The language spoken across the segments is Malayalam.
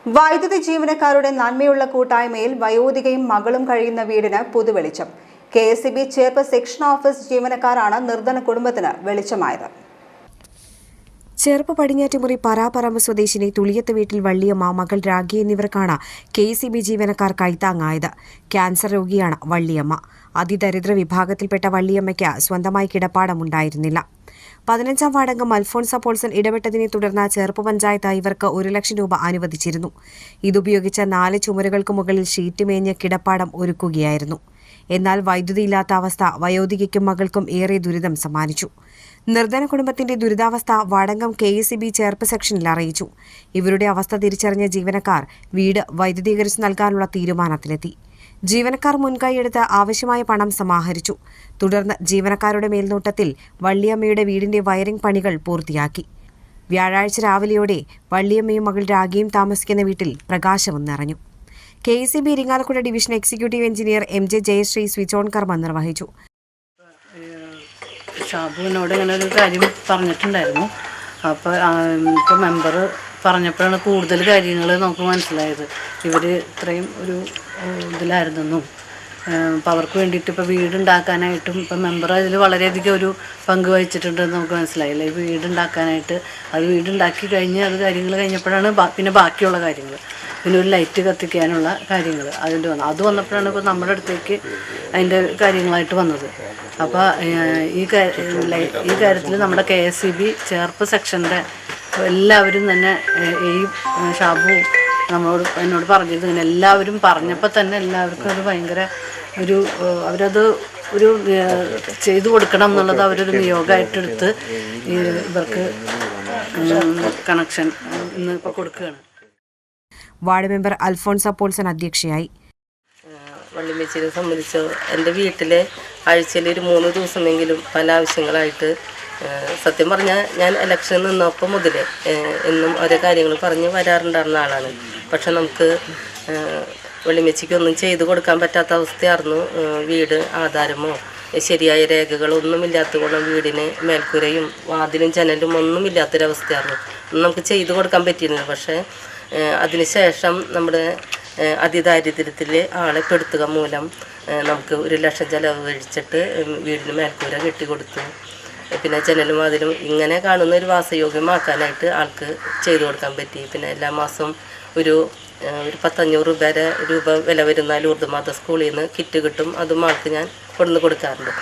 വൈദ്യുതി ജീവനക്കാരുടെ നന്മയുള്ള കൂട്ടായ്മയിൽ വയോധികയും മകളും കഴിയുന്ന വീടിന് പുതുവെളിച്ചം. കെഎസ്ഇബി ചേർപ്പ് സെക്ഷൻ ഓഫീസ് ജീവനക്കാരാണ് നിർധന കുടുംബത്തിന് വെളിച്ചമായത്. ചേർപ്പ് പടിഞ്ഞാറ്റുമുറി പരാപറമ്പ് സ്വദേശിനി തുളിയത്ത് വീട്ടിൽ വള്ളിയമ്മ, മകൾ രാഗി എന്നിവർക്കാണ് കെഎസ്ഇബി ജീവനക്കാർ കൈത്താങ്ങായത്. ക്യാൻസർ രോഗിയാണ് വള്ളിയമ്മ. അതിദരിദ്ര വിഭാഗത്തിൽപ്പെട്ട വള്ളിയമ്മയ്ക്ക് സ്വന്തമായി കിടപ്പാടമുണ്ടായിരുന്നില്ല. 15-ാം വാർഡംഗം അൽഫോൺസ പോൾസൺ ഇടപെട്ടതിനെ തുടർന്ന് ചേർപ്പ് പഞ്ചായത്ത് ഇവർക്ക് 1 ലക്ഷം രൂപ അനുവദിച്ചിരുന്നു. ഇതുപയോഗിച്ച് 4 ചുമരുകൾക്ക് മുകളിൽ ഷീറ്റ് മേഞ്ഞ് കിടപ്പാടം ഒരുക്കുകയായിരുന്നു. എന്നാൽ വൈദ്യുതിയില്ലാത്ത അവസ്ഥ വയോധികയ്ക്കും മകൾക്കും ഏറെ ദുരിതം സമ്മാനിച്ചു. നിർധന കുടുംബത്തിന്റെ ദുരിതാവസ്ഥ വാർഡംഗം കെഎസ്ഇബി ചേർപ്പ് സെക്ഷനിൽ അറിയിച്ചു. ഇവരുടെ അവസ്ഥ തിരിച്ചറിഞ്ഞ ജീവനക്കാർ വീട് വൈദ്യുതീകരിച്ച് നൽകാനുള്ള തീരുമാനത്തിലെത്തി. ജീവനക്കാർ മുൻകൈയെടുത്ത് ആവശ്യമായ പണം സമാഹരിച്ചു. തുടർന്ന് ജീവനക്കാരുടെ മേൽനോട്ടത്തിൽ വള്ളിയമ്മയുടെ വീടിന്റെ വയറിംഗ് പണികൾ പൂർത്തിയാക്കി. വ്യാഴാഴ്ച രാവിലെയോടെ വള്ളിയമ്മയും മകൾ രാഗിയും താമസിക്കുന്ന വീട്ടിൽ പ്രകാശവും നിറഞ്ഞു. KSEB Irinjalakuda division executive engineer M J. Jayasree switch on കർമ്മം നിർവഹിച്ചു. ഷാബുവിനോട് ഇങ്ങനെ ഒരു കാര്യം പറഞ്ഞിട്ടുണ്ടായിരുന്നു. ഇപ്പോൾ മെമ്പർ പറഞ്ഞപ്പോഴാണ് കൂടുതൽ കാര്യങ്ങൾ നമുക്ക് മനസ്സിലായത്. ഇവർ ഇത്രയും ഒരു ഇതിലായിരുന്നെന്നും അപ്പോൾ അവർക്ക് വേണ്ടിയിട്ട് ഇപ്പോൾ വീടുണ്ടാക്കാനായിട്ടും ഇപ്പം മെമ്പർ അതിൽ വളരെയധികം ഒരു പങ്ക് വഹിച്ചിട്ടുണ്ടെന്ന് നമുക്ക് മനസ്സിലായില്ല. ഈ വീടുണ്ടാക്കാനായിട്ട് അത് വീടുണ്ടാക്കി കഴിഞ്ഞ് അത് കാര്യങ്ങൾ കഴിഞ്ഞപ്പോഴാണ് പിന്നെ ബാക്കിയുള്ള കാര്യങ്ങൾ, പിന്നെ ഒരു ലൈറ്റ് കത്തിക്കാനുള്ള കാര്യങ്ങൾ അതിൻ്റെ അത് വന്നപ്പോഴാണ് ഇപ്പോൾ നമ്മുടെ അടുത്തേക്ക് അതിൻ്റെ കാര്യങ്ങളായിട്ട് വന്നത്. അപ്പോൾ ഈ കാര്യത്തിൽ നമ്മുടെ കെഎസ്ഇബി ചേർപ്പ് സെക്ഷൻ്റെ എല്ലാവരും തന്നെ ഈ ഷാബു എന്നോട് പറഞ്ഞിരുന്നു. ഇങ്ങനെ എല്ലാവരും പറഞ്ഞപ്പോൾ തന്നെ എല്ലാവർക്കും അത് ഭയങ്കര ഒരു അവരത് ഒരു ചെയ്തു കൊടുക്കണം എന്നുള്ളത് അവരൊരു നിയോഗമായിട്ടെടുത്ത് ഇവർക്ക് കണക്ഷൻ ഇന്ന് ഇപ്പോൾ കൊടുക്കുകയാണ്. വാർഡ് മെമ്പർ അൽഫോൺസ പോൾസൺ അധ്യക്ഷയായി. വള്ളിമേച്ചിനെ സംബന്ധിച്ച് എൻ്റെ വീട്ടിലെ ആഴ്ചയിൽ ഒരു 3 ദിവസമെങ്കിലും പല ആവശ്യങ്ങളായിട്ട് സത്യം പറഞ്ഞാൽ ഞാൻ ഇലക്ഷൻ നിന്നപ്പോൾ മുതൽ എന്നും ഓരോ കാര്യങ്ങൾ പറഞ്ഞ് വരാറുണ്ടായിരുന്ന ആളാണ്. പക്ഷെ നമുക്ക് വെള്ളിമേച്ചിക്കൊന്നും ചെയ്തു കൊടുക്കാൻ പറ്റാത്ത അവസ്ഥയായിരുന്നു. വീട് ആധാരമോ ശരിയായ രേഖകളൊന്നും ഇല്ലാത്തതുകൊണ്ട് വീടിന് മേൽക്കൂരയും വാതിലും ജനലും ഒന്നും ഇല്ലാത്തൊരവസ്ഥയായിരുന്നു. നമുക്ക് ചെയ്തു കൊടുക്കാൻ പറ്റിയിരുന്നില്ല. പക്ഷേ അതിനുശേഷം നമ്മുടെ അതിദാരിദ്ര്യത്തിൽ ആളെ പെടുത്തുക മൂലം നമുക്ക് 1 ലക്ഷം ചിലവ് കഴിച്ചിട്ട് വീടിന് മേൽക്കൂര കെട്ടിക്കൊടുത്തു. പിന്നെ ജനലും അതിലും ഇങ്ങനെ കാണുന്ന ഒരു വാസയോഗ്യമാക്കാനായിട്ട് ആൾക്ക് ചെയ്തു കൊടുക്കാൻ പറ്റി. പിന്നെ എല്ലാ മാസം ഒരു 1,500 രൂപ വില വരുന്ന ലൂർദ് മാത സ്കൂളിൽ നിന്ന് കിറ്റ് കിട്ടും. അതും ആൾക്ക് ഞാൻ കൊണ്ടു കൊടുക്കാറുണ്ട്.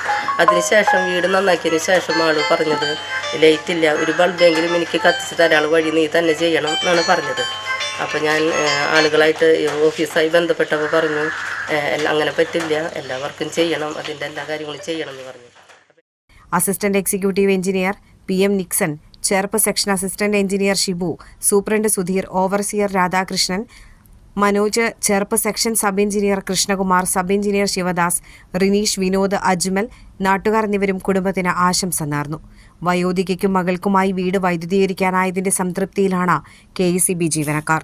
അതിനുശേഷം വീട് നന്നാക്കിയതിന് ശേഷം ആൾ പറഞ്ഞത് ലൈറ്റ് ഇല്ല, ഒരു ബൾബെങ്കിലും എനിക്ക് കത്തിച്ച് തരാൻ വഴി നീ തന്നെ ചെയ്യണം എന്നാണ് പറഞ്ഞത്. അപ്പോൾ ഞാൻ ആളുകളായിട്ട് ഓഫീസായി ബന്ധപ്പെട്ടപ്പോൾ പറഞ്ഞു അങ്ങനെ പറ്റില്ല, എല്ലാ വർക്കും ചെയ്യണം, അതിൻ്റെ എല്ലാ കാര്യങ്ങളും ചെയ്യണം എന്ന് പറഞ്ഞു. Assistant executive engineer PM Nixon, Cherpu section assistant engineer Shibu, superintendent Sudheer, overseer Radhakrishnan, Manoj, Cherpu section sub engineer Krishnakumar, sub engineer Sivadas, Rineesh, Vinod, Ajmal, നാട്ടുകാർ എന്നിവരും കുടുംബത്തിന് ആശംസ നേർന്നു. വയോധികയ്ക്കും മകൾക്കുമായി വീട് വൈദ്യുതീകരിക്കാനായതിന്റെ സംതൃപ്തിയിലാണ് കെഎസ്ഇബി ജീവനക്കാർ.